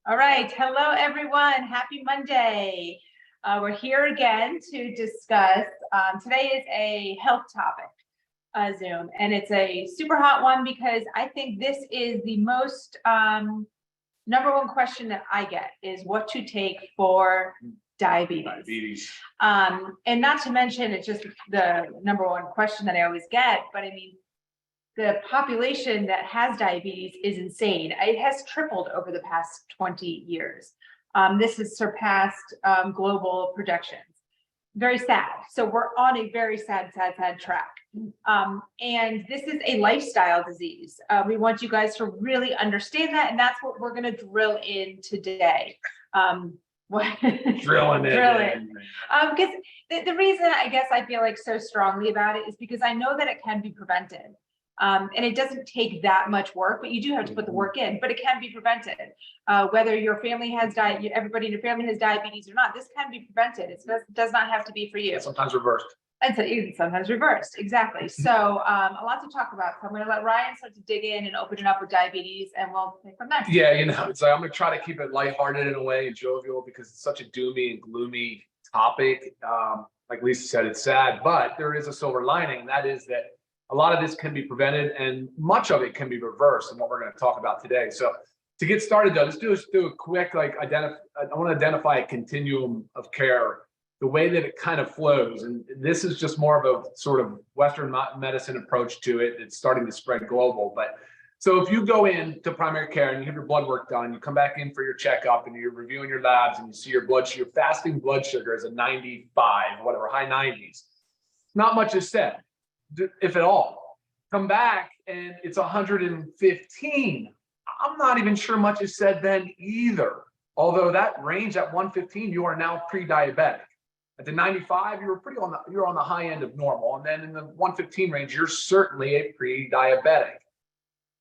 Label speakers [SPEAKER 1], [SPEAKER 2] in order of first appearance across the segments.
[SPEAKER 1] All right. Hello, everyone. Happy Monday. We're here again to discuss. Today is a health topic, Zoom, and it's a super hot one because I think this is the most number one question that I get is what to take for diabetes. And not to mention, it's just the number one question that I always get, but I mean, the population that has diabetes is insane. It has tripled over the past 20 years. This has surpassed global projections. Very sad. So we're on a very sad track. And this is a lifestyle disease. We want you guys to really understand that. And that's what we're going to drill in today.
[SPEAKER 2] Drilling it.
[SPEAKER 1] Because the reason I guess I feel like so strongly about it is because I know that it can be prevented. And it doesn't take that much work, but you do have to put the work in, but it can be prevented. Whether your family has everybody in your family has diabetes or not, this can be prevented. It does not have to be for you.
[SPEAKER 2] Sometimes reversed.
[SPEAKER 1] And so sometimes reversed, exactly. So a lot to talk about. So I'm going to let Ryan start to dig in and open it up with diabetes, and we'll take from there.
[SPEAKER 2] Yeah, it's like I'm going to try to keep it lighthearted in a way and jovial because it's such a doomy and gloomy topic. Like Lisa said, it's sad, but there is a silver lining, and that is that a lot of this can be prevented and much of it can be reversed, and what we're going to talk about today. So to get started though, let's do a quick, I want to identify a continuum of care, the way that it kind of flows. And this is just more of a sort of Western medicine approach to it. It's starting to spread global. But so if you go into primary care and you have your blood work done, you come back in for your checkup and you're reviewing your labs and you see your fasting blood sugar is a 95, whatever, high 90s. Not much is said, if at all. Come back and it's 115. I'm not even sure much is said then either. Although that range at 115, you are now pre-diabetic. At the 95, you're on the high end of normal. And then in the 115 range, you're certainly a pre-diabetic.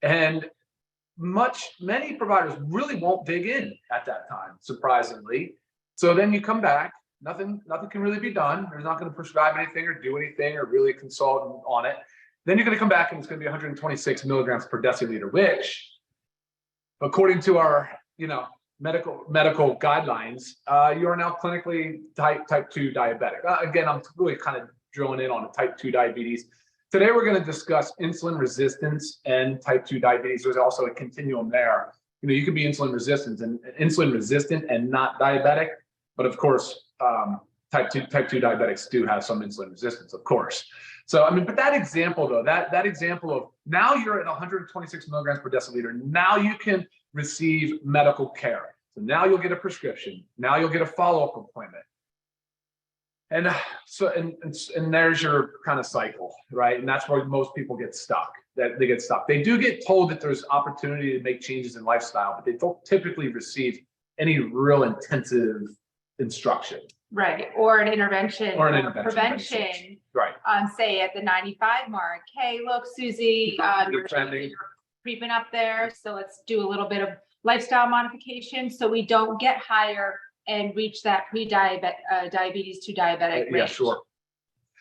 [SPEAKER 2] And many providers really won't dig in at that time, surprisingly. So then you come back, nothing can really be done. They're not going to prescribe anything or do anything or really consult on it. Then you're going to come back and it's going to be 126 milligrams per deciliter, which, according to our, medical guidelines, you are now clinically type 2 diabetic. Again, I'm really kind of drilling in on type 2 diabetes. Today, we're going to discuss insulin resistance and type 2 diabetes. There's also a continuum there. You can be insulin resistant and not diabetic, but of course, type 2 diabetics do have some insulin resistance, of course. So, but that example though, that example of now you're at 126 milligrams per deciliter, now you can receive medical care. So now you'll get a prescription. Now you'll get a follow-up appointment. And and there's your kind of cycle, right? And that's where most people get stuck. They do get told that there's opportunity to make changes in lifestyle, but they don't typically receive any real intensive instruction.
[SPEAKER 1] Right, or an intervention or prevention.
[SPEAKER 2] Right.
[SPEAKER 1] Say at the 95 mark, hey, look, Susie, you're creeping up there, so let's do a little bit of lifestyle modification so we don't get higher and reach that diabetes to diabetic range.
[SPEAKER 2] Yeah, sure.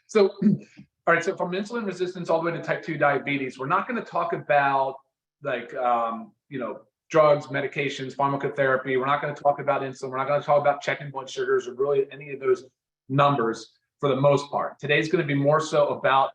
[SPEAKER 2] So, all right, so from insulin resistance all the way to type 2 diabetes, we're not going to talk about drugs, medications, pharmacotherapy. We're not going to talk about insulin. We're not going to talk about checking blood sugars or really any of those numbers for the most part. Today's going to be more so about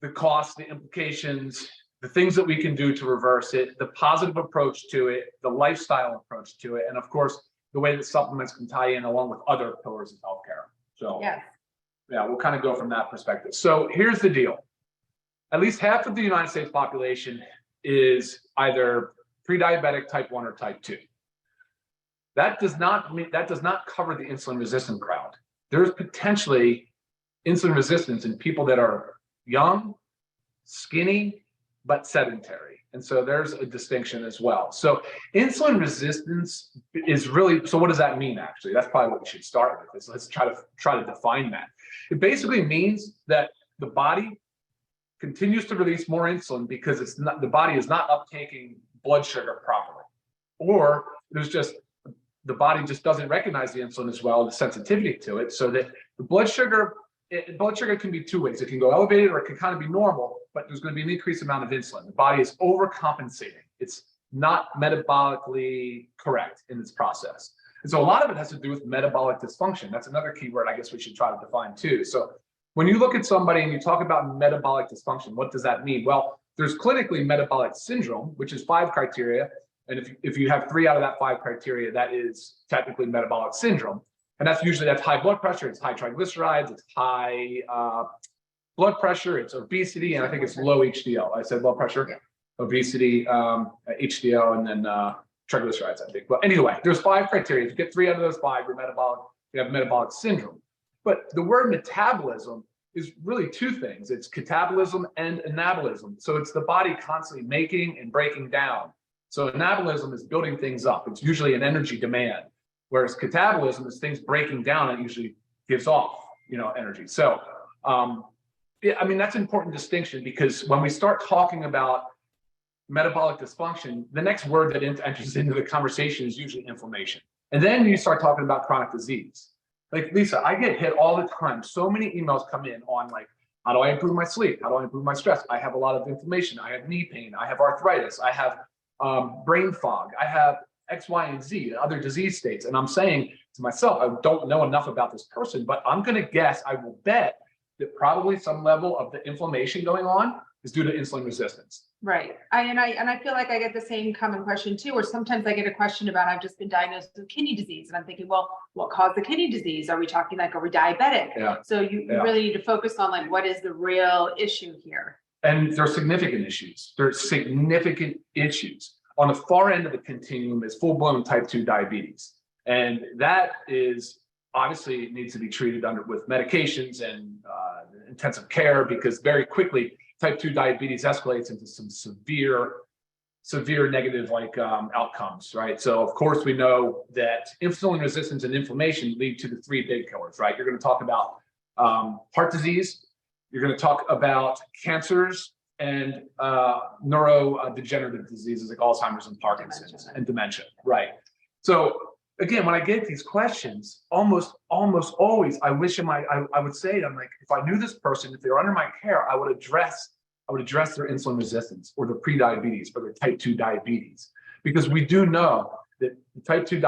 [SPEAKER 2] the costs, the implications, the things that we can do to reverse it, the positive approach to it, the lifestyle approach to it, and of course, the way that supplements can tie in along with other pillars of healthcare. So yeah, we'll kind of go from that perspective. So here's the deal. At least half of the United States population is either pre-diabetic type 1 or type 2. That does not cover the insulin resistant crowd. There's potentially insulin resistance in people that are young, skinny, but sedentary. And so there's a distinction as well. So insulin resistance is really, so what does that mean actually? That's probably what we should start with. Let's try to define that. It basically means that the body continues to release more insulin because the body is not uptaking blood sugar properly, or the body just doesn't recognize the insulin as well, the sensitivity to it, so that the blood sugar can be two ways. It can go elevated or it can kind of be normal, but there's going to be an increased amount of insulin. The body is overcompensating. It's not metabolically correct in this process. And so a lot of it has to do with metabolic dysfunction. That's another keyword I guess we should try to define too. So when you look at somebody and you talk about metabolic dysfunction, what does that mean? Well, there's clinically metabolic syndrome, which is 5 criteria. And if you have 3 out of that 5 criteria, that is technically metabolic syndrome. And that's high blood pressure, it's high triglycerides, it's high blood pressure, it's obesity, and I think it's low HDL. I said blood pressure, obesity, HDL, and then triglycerides, I think. But anyway, there's 5 criteria. If you get 3 out of those 5, you have metabolic syndrome. But the word metabolism is really 2 things. It's catabolism and anabolism. So it's the body constantly making and breaking down. So anabolism is building things up. It's usually an energy demand, whereas catabolism is things breaking down and usually gives off, energy. So, that's an important distinction, because when we start talking about metabolic dysfunction, the next word that enters into the conversation is usually inflammation. And then you start talking about chronic disease. Like, Lisa, I get hit all the time. So many emails come in on like, how do I improve my sleep? How do I improve my stress? I have a lot of inflammation. I have knee pain. I have arthritis. I have brain fog. I have X, Y, and Z, other disease states. And I'm saying to myself, I don't know enough about this person, but I'm going to guess, I will bet that probably some level of the inflammation going on is due to insulin resistance.
[SPEAKER 1] Right. I feel like I get the same common question too, or sometimes I get a question about, I've just been diagnosed with kidney disease. And I'm thinking, well, what caused the kidney disease? Are we talking like, are we diabetic?
[SPEAKER 2] Yeah.
[SPEAKER 1] So you really need to focus on like, what is the real issue here?
[SPEAKER 2] And there are significant issues. There are significant issues. On the far end of the continuum is full-blown type 2 diabetes. And that is obviously needs to be treated with medications and intensive care, because very quickly type 2 diabetes escalates into some severe negative outcomes, right? So of course we know that insulin resistance and inflammation lead to the 3 big killers, right? You're going to talk about heart disease, you're going to talk about cancers, and neurodegenerative diseases like Alzheimer's and Parkinson's and dementia, right? So again, when I get these questions, almost always, I would say, I'm like, if I knew this person, if they're under my care, I would address their insulin resistance or their pre-diabetes or their type 2 diabetes, because we do know that type 2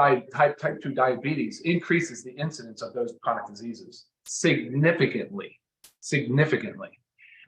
[SPEAKER 2] diabetes increases the incidence of those chronic diseases significantly.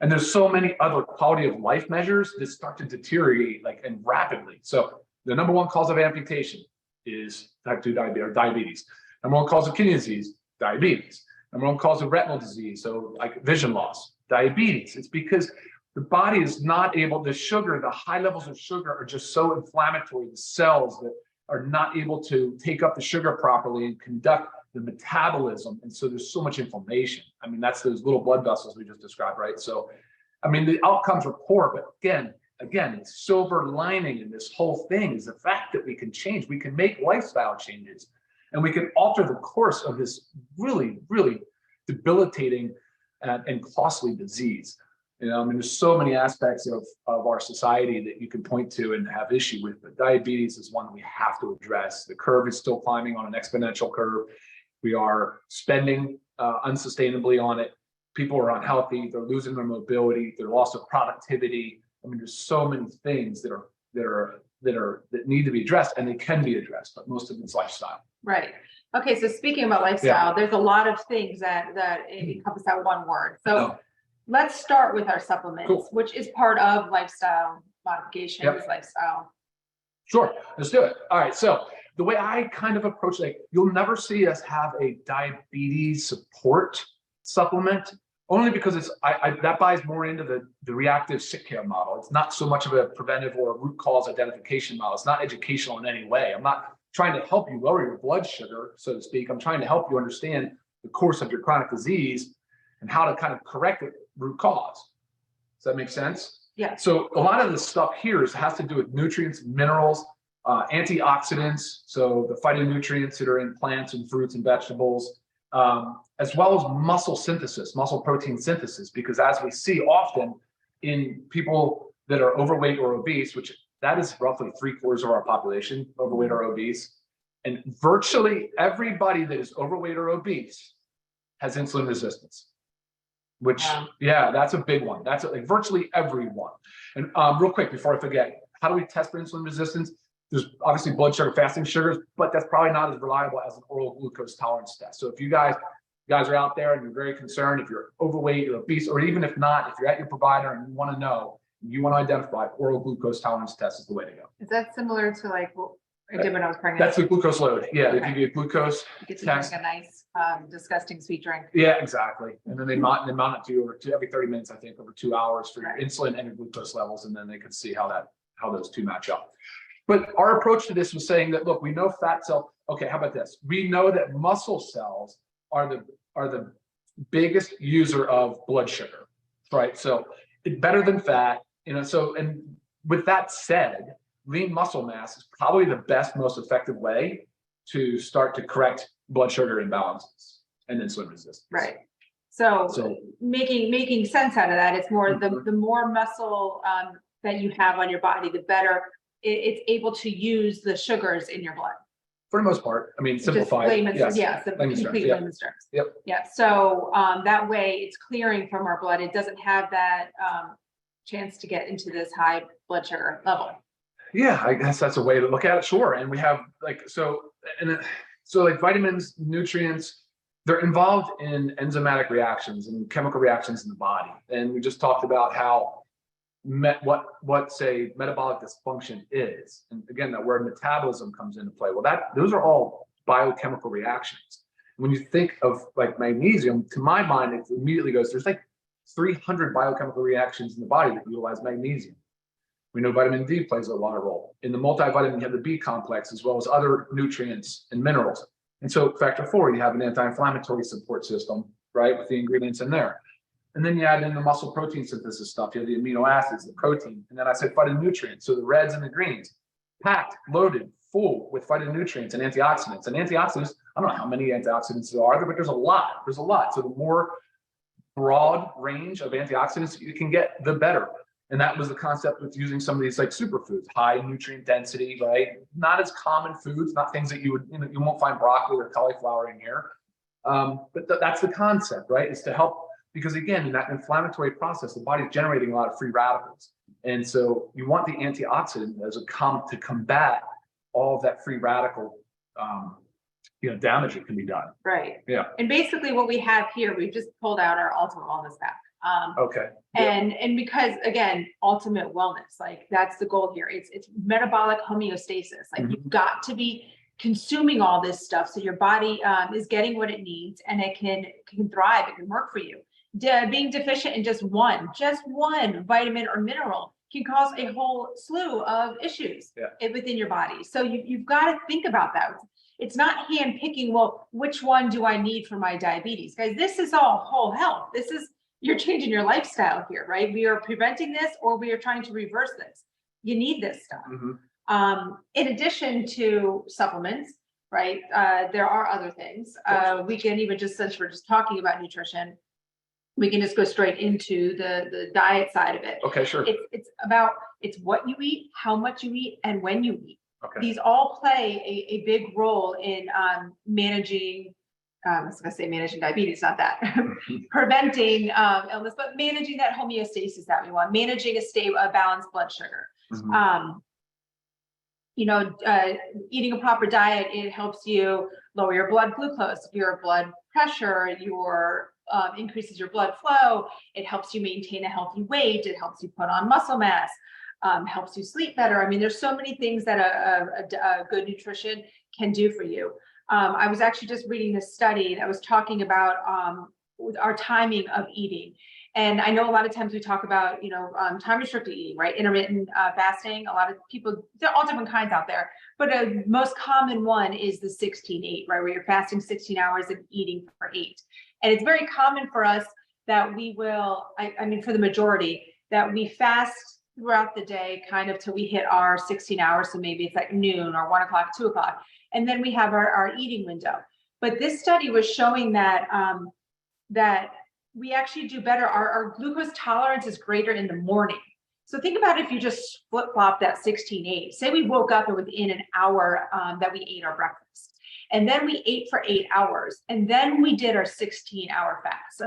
[SPEAKER 2] And there's so many other quality of life measures that start to deteriorate and rapidly. So the number 1 cause of amputation is type 2 diabetes. Number 1 cause of kidney disease, diabetes. Number 1 cause of retinal disease, so like vision loss, diabetes. It's because the body is not able, the high levels of sugar are just so inflammatory. The cells that are not able to take up the sugar properly and conduct the metabolism. And so there's so much inflammation. That's those little blood vessels we just described, right? So, the outcomes are poor, but again, the silver lining in this whole thing is the fact that we can change. We can make lifestyle changes, and we can alter the course of this really, really debilitating and costly disease. There's so many aspects of our society that you can point to and have issue with, but diabetes is one we have to address. The curve is still climbing on an exponential curve. We are spending unsustainably on it. People are unhealthy. They're losing their mobility, their loss of productivity. There's so many things that need to be addressed, and they can be addressed, but most of it's lifestyle.
[SPEAKER 1] Right. Okay. So speaking about lifestyle, there's a lot of things that encompass that one word. So let's start with our supplements, which is part of lifestyle modifications, lifestyle.
[SPEAKER 2] Sure. Let's do it. All right. So the way I kind of approach it, you'll never see us have a diabetes support supplement, only because that buys more into the reactive sick care model. It's not so much of a preventive or a root cause identification model. It's not educational in any way. I'm not trying to help you lower your blood sugar, so to speak. I'm trying to help you understand the course of your chronic disease and how to kind of correct the root cause. Does that make sense?
[SPEAKER 1] Yeah.
[SPEAKER 2] So a lot of the stuff here has to do with nutrients, minerals, antioxidants, so the phytonutrients that are in plants and fruits and vegetables, as well as muscle protein synthesis, because as we see often in people that are overweight or obese, which that is roughly 3/4 of our population, overweight or obese, and virtually everybody that is overweight or obese has insulin resistance, which, that's a big one. That's virtually everyone. And real quick, before I forget, how do we test for insulin resistance? There's obviously blood sugar fasting sugars, but that's probably not as reliable as an oral glucose tolerance test. So if you guys are out there and you're very concerned, if you're overweight, you're obese, or even if not, if you're at your provider and you want to know, you want to identify, oral glucose tolerance test is the way to go.
[SPEAKER 1] Is that similar to like what I did when I was pregnant?
[SPEAKER 2] That's the glucose load. Yeah,
[SPEAKER 1] Okay.
[SPEAKER 2] they give you a glucose
[SPEAKER 1] You get to
[SPEAKER 2] test.
[SPEAKER 1] drink a nice, disgusting sweet drink.
[SPEAKER 2] Yeah, exactly. And then they mount it to you every 30 minutes, I think, over 2 hours for your
[SPEAKER 1] Right.
[SPEAKER 2] insulin and your glucose levels, and then they can see how those two match up. But our approach to this was saying that, look, we know fat cells. Okay, how about this? We know that muscle cells are the biggest user of blood sugar, right? So it's better than fat, So, and with that said, lean muscle mass is probably the best, most effective way to start to correct blood sugar imbalances and insulin resistance.
[SPEAKER 1] Right. So making sense out of that, it's more the more muscle that you have on your body, the better it's able to use the sugars in your blood.
[SPEAKER 2] For the most part, I mean, simplified.
[SPEAKER 1] Layman's terms.
[SPEAKER 2] Yep.
[SPEAKER 1] Yeah. So that way it's clearing from our blood. It doesn't have that chance to get into this high blood sugar level.
[SPEAKER 2] Yeah, I guess that's a way to look at it. Sure. And we have so vitamins, nutrients, they're involved in enzymatic reactions and chemical reactions in the body. And we just talked about how what say metabolic dysfunction is. And again, that word metabolism comes into play. Well, those are all biochemical reactions. When you think of like magnesium, to my mind, it immediately goes, there's like 300 biochemical reactions in the body that utilize magnesium. We know vitamin D plays a lot of role. In the multivitamin, you have the B complex as well as other nutrients and minerals. And so factor 4, you have an anti-inflammatory support system, right, with the ingredients in there. And then you add in the muscle protein synthesis stuff. You have the amino acids, the protein. And then I said phytonutrients. So the reds and the greens, packed, loaded, full with phytonutrients and antioxidants. And antioxidants, I don't know how many antioxidants there are, but there's a lot. There's a lot. So the more broad range of antioxidants you can get, the better. And that was the concept with using some of these like superfoods, high nutrient density, right? Not as common foods, not things that you won't find broccoli or cauliflower in here. But that's the concept, right? Is to help. Because again, in that inflammatory process, the body's generating a lot of free radicals. And so you want the antioxidant as to combat all of that free radical damage that can be done.
[SPEAKER 1] Right.
[SPEAKER 2] Yeah.
[SPEAKER 1] And basically what we have here, we've just pulled out our Ultimate Wellness Pack.
[SPEAKER 2] Okay.
[SPEAKER 1] And because again, ultimate wellness, like that's the goal here. It's metabolic homeostasis. Like you've got to be consuming all this stuff so your body is getting what it needs and it can thrive, it can work for you. Being deficient in just one vitamin or mineral can cause a whole slew of issues within your body. So you've got to think about that. It's not hand picking, well, which one do I need for my diabetes? Guys, this is all whole health. You're changing your lifestyle here, right? We are preventing this or we are trying to reverse this. You need this stuff. In addition to supplements, right? There are other things. We can even since we're just talking about nutrition, we can just go straight into the diet side of it.
[SPEAKER 2] Okay, sure.
[SPEAKER 1] It's what you eat, how much you eat, and when you eat.
[SPEAKER 2] Okay.
[SPEAKER 1] These all play a big role in managing. I was going to say managing diabetes, not that. Preventing illness, but managing that homeostasis that we want, managing a balanced blood sugar. Eating a proper diet, it helps you lower your blood glucose, your blood pressure, increases your blood flow. It helps you maintain a healthy weight. It helps you put on muscle mass, helps you sleep better. I mean, there's so many things that a good nutrition can do for you. I was actually just reading this study that was talking about our timing of eating. And I know a lot of times we talk about, time restricted eating, right? Intermittent fasting. A lot of people, there are all different kinds out there, but a most common one is the 16-8, right? Where you're fasting 16 hours and eating for 8. And it's very common for us that we will, for the majority, that we fast throughout the day kind of till we hit our 16 hours. So maybe it's like noon or 1 o'clock, 2 o'clock. And then we have our eating window. But this study was showing that that we actually do better. Our glucose tolerance is greater in the morning. So think about if you just flip-flop that 16-8. Say we woke up and within an hour that we ate our breakfast. And then we ate for 8 hours. And then we did our 16-hour fast.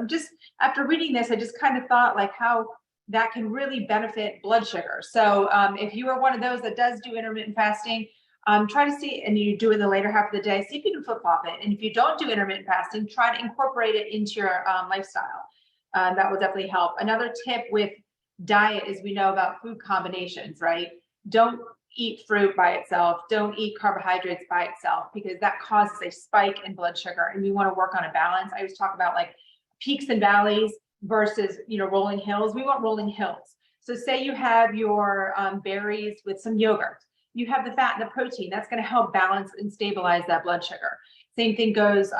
[SPEAKER 1] After reading this, I just kind of thought like how that can really benefit blood sugar. So if you are one of those that does do intermittent fasting, try to see, and you do it in the later half of the day, see if you can flip-flop it. And if you don't do intermittent fasting, try to incorporate it into your lifestyle. That will definitely help. Another tip with diet is we know about food combinations, right? Don't eat fruit by itself. Don't eat carbohydrates by itself, because that causes a spike in blood sugar. And we want to work on a balance. I always talk about like peaks and valleys versus, rolling hills. We want rolling hills. So say you have your berries with some yogurt. You have the fat and the protein. That's going to help balance and stabilize that blood sugar. Same thing goes,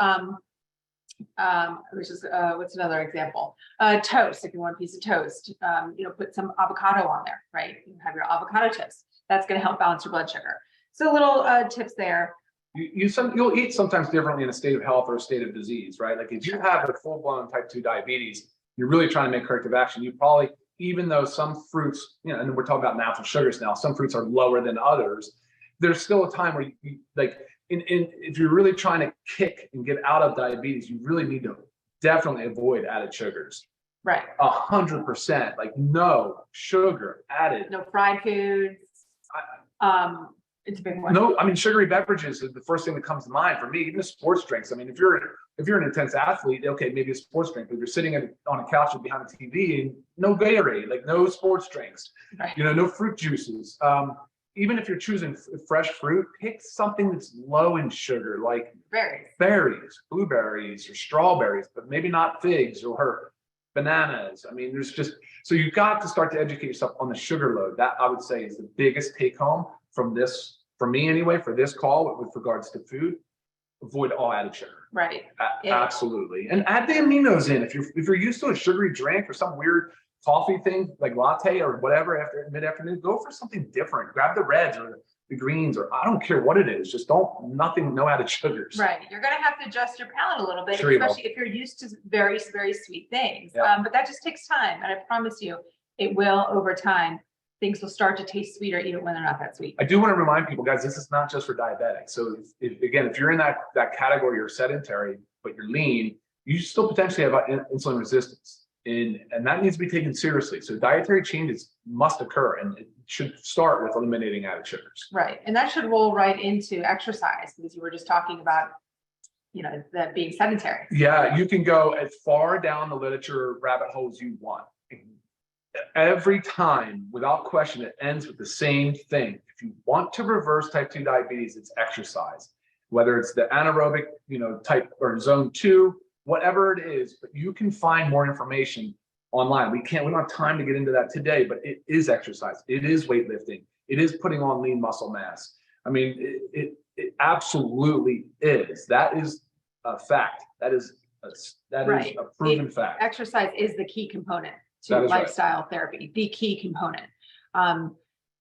[SPEAKER 1] what's another example? Toast. If you want a piece of toast, put some avocado on there, right? You have your avocado toast. That's going to help balance your blood sugar. So little tips there.
[SPEAKER 2] You'll eat sometimes differently in a state of health or a state of disease, right? Like if you have a full-blown type 2 diabetes, you're really trying to make corrective action. You probably, even though some fruits, and we're talking about natural sugars now, some fruits are lower than others. There's still a time where you like, if you're really trying to kick and get out of diabetes, you really need to definitely avoid added sugars.
[SPEAKER 1] Right.
[SPEAKER 2] 100%. Like no sugar added.
[SPEAKER 1] No fried foods. It's a big one.
[SPEAKER 2] No, I mean, sugary beverages is the first thing that comes to mind for me. Even the sports drinks. I mean, if you're an intense athlete, okay, maybe a sports drink. But if you're sitting on a couch or behind a TV, and no Gatorade, like no sports drinks,
[SPEAKER 1] right.
[SPEAKER 2] No fruit juices. Even if you're choosing fresh fruit, pick something that's low in sugar, like berries, blueberries, or strawberries, but maybe not figs or bananas. I mean, so you've got to start to educate yourself on the sugar load. That I would say is the biggest take home from this, for me anyway, for this call with regards to food. Avoid all added sugar.
[SPEAKER 1] Right.
[SPEAKER 2] Absolutely. And add the aminos in. If you're used to a sugary drink or some weird coffee thing like latte or whatever after mid-afternoon, go for something different. Grab the reds or the greens, or I don't care what it is. Just no added sugars.
[SPEAKER 1] Right. You're going to have to adjust your palate a little bit,
[SPEAKER 2] Sure,
[SPEAKER 1] especially if you're used to very, very sweet things.
[SPEAKER 2] Yeah.
[SPEAKER 1] But that just takes time. And I promise you, it will over time. Things will start to taste sweeter even when they're not that sweet.
[SPEAKER 2] I do want to remind people, guys, this is not just for diabetics. So if you're in that category, you're sedentary, but you're lean, you still potentially have insulin resistance. And that needs to be taken seriously. So dietary changes must occur, and it should start with eliminating added sugars.
[SPEAKER 1] Right. And that should roll right into exercise, because you were just talking about, that being sedentary.
[SPEAKER 2] Yeah, you can go as far down the literature rabbit hole as you want. Every time, without question, it ends with the same thing. If you want to reverse type 2 diabetes, it's exercise. Whether it's the anaerobic, type or zone 2, whatever it is, but you can find more information online. We don't have time to get into that today, but it is exercise. It is weightlifting. It is putting on lean muscle mass. I mean, it absolutely is. That is a fact. That is a proven fact.
[SPEAKER 1] Exercise is the key component to lifestyle therapy, the key component.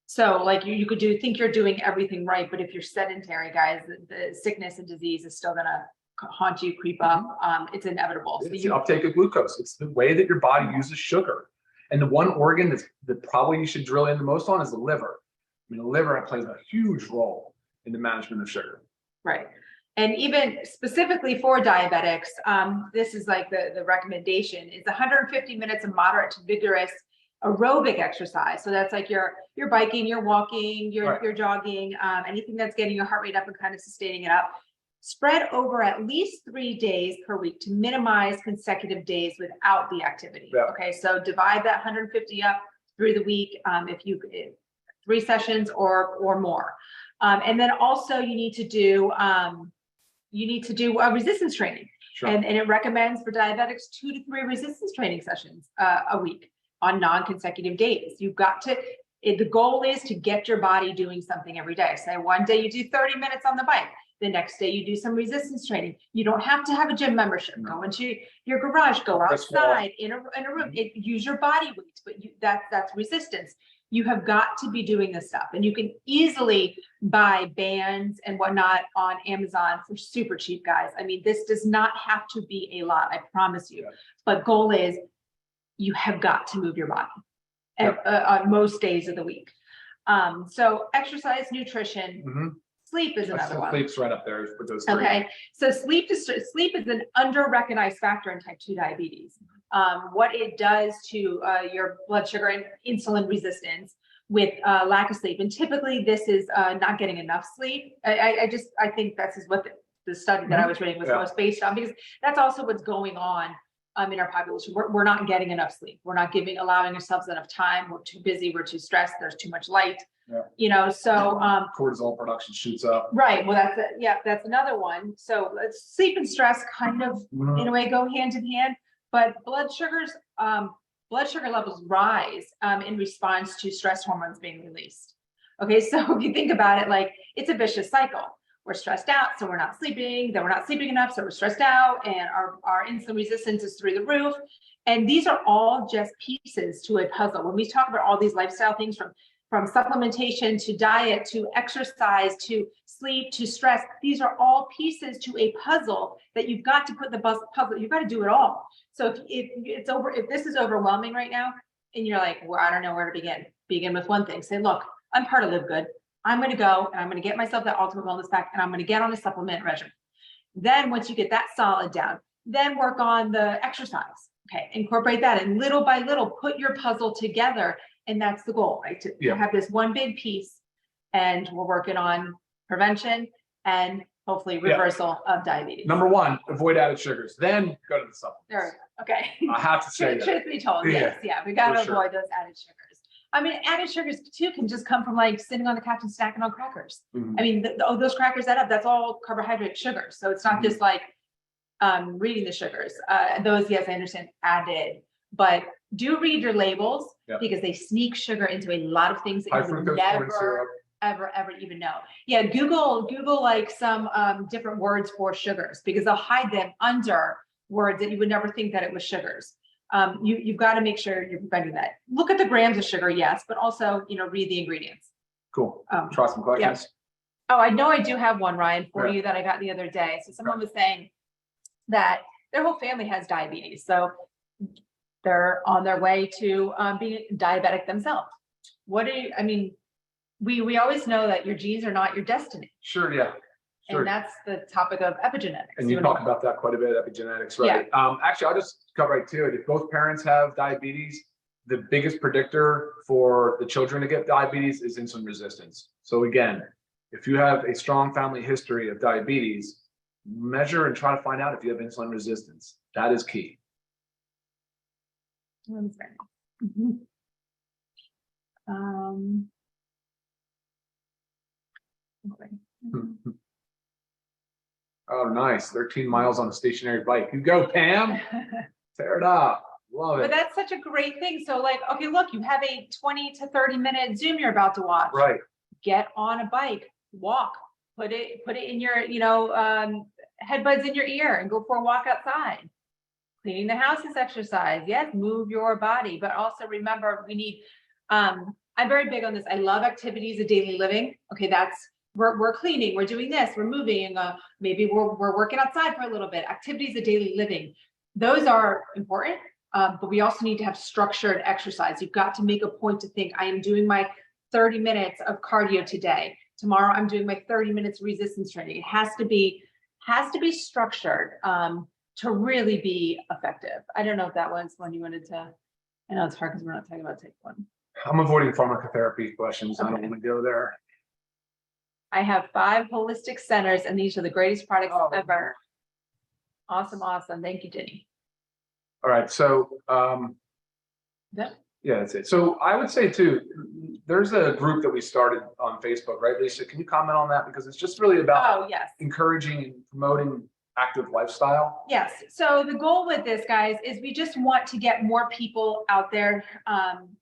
[SPEAKER 1] So like you could think you're doing everything right, but if you're sedentary, guys, the sickness and disease is still gonna haunt you, creep up. It's inevitable.
[SPEAKER 2] It's the uptake of glucose. It's the way that your body uses sugar. And the one organ that probably you should drill in the most on is the liver. I mean, the liver plays a huge role in the management of sugar.
[SPEAKER 1] Right. And even specifically for diabetics, this is like the recommendation is 150 minutes of moderate to vigorous aerobic exercise. So that's like your biking, your walking, your jogging, anything that's getting your heart rate up and kind of sustaining it up. Spread over at least 3 days per week to minimize consecutive days without the activity.
[SPEAKER 2] Yeah.
[SPEAKER 1] Okay, so divide that 150 up through the week if 3 sessions or more. And then also you need to do resistance training.
[SPEAKER 2] Sure.
[SPEAKER 1] And it recommends for diabetics 2 to 3 resistance training sessions a week on non-consecutive days. The goal is to get your body doing something every day. Say one day you do 30 minutes on the bike. The next day you do some resistance training. You don't have to have a gym membership. Go into your garage, go outside in a room, use your body weight, but that's resistance. You have got to be doing this stuff, and you can easily buy bands and whatnot on Amazon for super cheap, guys. I mean, this does not have to be a lot, I promise you. Yeah. But goal is you have got to move your body on most days of the week. So exercise, nutrition. Mm-hmm. Sleep is another one.
[SPEAKER 2] Sleep's right up there with those 3.
[SPEAKER 1] Okay, so sleep is an under-recognized factor in type 2 diabetes. what it does to your blood sugar and insulin resistance with lack of sleep. And typically this is not getting enough sleep. I think this is what the study that I was reading was most based on, because that's also what's going on in our population. We're not getting enough sleep. We're not allowing ourselves enough time. We're too busy. We're too stressed. There's too much light. So
[SPEAKER 2] cortisol production shoots up.
[SPEAKER 1] Right. Well, that's another one. So sleep and stress kind of in a way go hand in hand, but blood sugar levels rise in response to stress hormones being released. Okay, so if you think about it, like it's a vicious cycle. We're stressed out, so we're not sleeping, then we're not sleeping enough, so we're stressed out, and our insulin resistance is through the roof. And these are all just pieces to a puzzle. When we talk about all these lifestyle things, from supplementation to diet to exercise to sleep to stress, these are all pieces to a puzzle that you've got to put the puzzle. You've got to do it all. So if this is overwhelming right now, and you're like, well, I don't know where to begin with one thing. Say, look, I'm part of LiveGood. I'm going to go and I'm going to get myself that ultimate wellness pack, and I'm going to get on a supplement regimen. Then once you get that solid down, then work on the exercise. Okay, incorporate that, and little by little put your puzzle together. And that's the goal, right? To have this one big piece, and we're working on prevention and hopefully reversal of diabetes.
[SPEAKER 2] Number one, avoid added sugars. Then go to the supplements.
[SPEAKER 1] There, okay.
[SPEAKER 2] I have to say
[SPEAKER 1] Truth be told, yes, we got to avoid those added sugars. I mean, added sugars too can just come from like sitting on the couch and snacking on crackers. I mean, those crackers add up. That's all carbohydrate sugars. So it's not just like reading the sugars. Those, yes, I understand, added, but do read your labels because they sneak sugar into a lot of things that you would never, ever even know. Yeah, Google like some different words for sugars, because they'll hide them under words that you would never think that it was sugars. You've got to make sure you're preventing that. Look at the grams of sugar, yes, but also, read the ingredients.
[SPEAKER 2] Cool. Try some questions.
[SPEAKER 1] Oh, I know I do have one, Ryan, for you that I got the other day. So someone was saying that their whole family has diabetes. So they're on their way to being diabetic themselves. We always know that your genes are not your destiny.
[SPEAKER 2] Sure, yeah. Sure.
[SPEAKER 1] And that's the topic of epigenetics.
[SPEAKER 2] And you talk about that quite a bit, epigenetics, right? Yeah. Actually, I'll just cut right to it. If both parents have diabetes, the biggest predictor for the children to get diabetes is insulin resistance. So again, if you have a strong family history of diabetes, measure and try to find out if you have insulin resistance. That is key.
[SPEAKER 1] Mm-hmm.
[SPEAKER 2] Oh, nice. 13 miles on a stationary bike. You go, Pam. Tear it up. Love it.
[SPEAKER 1] But that's such a great thing. So like, okay, look, you have a 20 to 30 minute Zoom you're about to watch.
[SPEAKER 2] Right.
[SPEAKER 1] Get on a bike, walk, put it in your, headbuds in your ear and go for a walk outside. Cleaning the house is exercise. Yes, move your body, but also remember we need, I'm very big on this. I love activities of daily living. Okay, we're cleaning, we're doing this, we're moving, maybe we're working outside for a little bit. Activities of daily living, those are important, but we also need to have structured exercise. You've got to make a point to think, I am doing my 30 minutes of cardio today. Tomorrow I'm doing my 30 minutes resistance training. It has to be structured to really be effective. I don't know if that was one you wanted to, I know it's hard because we're not talking about type 1.
[SPEAKER 2] I'm avoiding pharmacotherapy questions. Okay. I don't want to go there.
[SPEAKER 1] I have 5 holistic centers, and these are the greatest products ever. Awesome. Thank you, Jenny.
[SPEAKER 2] All right. So, yeah, that's it. So I would say too, there's a group that we started on Facebook, right, Lisa? Can you comment on that? Because it's just really about encouraging and promoting active lifestyle.
[SPEAKER 1] Yes. So the goal with this, guys, is we just want to get more people out there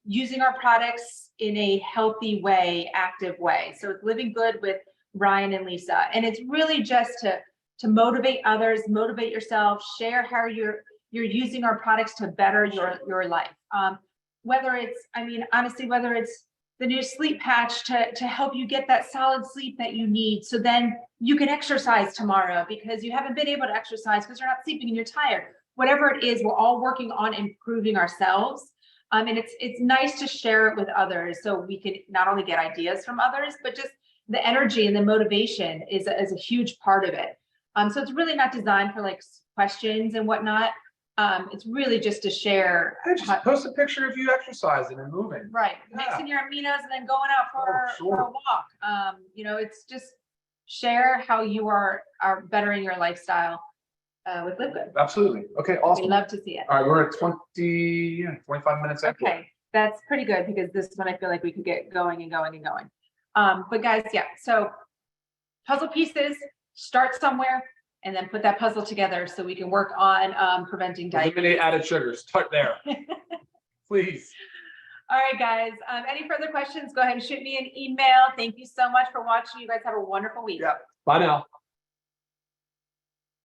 [SPEAKER 1] using our products in a healthy way, active way. So it's Living Good with Ryan and Lisa. And it's really just to motivate others, motivate yourself, share how you're using our products to better your life. Whether it's, honestly, whether it's the new sleep patch to help you get that solid sleep that you need, so then you can exercise tomorrow because you haven't been able to exercise because you're not sleeping and you're tired. Whatever it is, we're all working on improving ourselves. And it's nice to share it with others so we can not only get ideas from others, but just the energy and the motivation is a huge part of it. So it's really not designed for like questions and whatnot. It's really just to share.
[SPEAKER 2] Hey, just post a picture of you exercising and moving.
[SPEAKER 1] Right.
[SPEAKER 2] Yeah.
[SPEAKER 1] Mixing your aminos and then going out for
[SPEAKER 2] sure.
[SPEAKER 1] a walk. You know, it's just share how you are bettering your lifestyle with LiveGood.
[SPEAKER 2] Absolutely. Okay, awesome.
[SPEAKER 1] We'd love to see it.
[SPEAKER 2] All right, we're at 25 minutes in.
[SPEAKER 1] Okay, that's pretty good because this one I feel like we could get going and going and going. But guys, yeah, so puzzle pieces, start somewhere and then put that puzzle together so we can work on preventing diabetes.
[SPEAKER 2] Eliminate added sugars. Start there. Please.
[SPEAKER 1] All right, guys. Any further questions, go ahead and shoot me an email. Thank you so much for watching. You guys have a wonderful week.
[SPEAKER 2] Yeah. Bye now.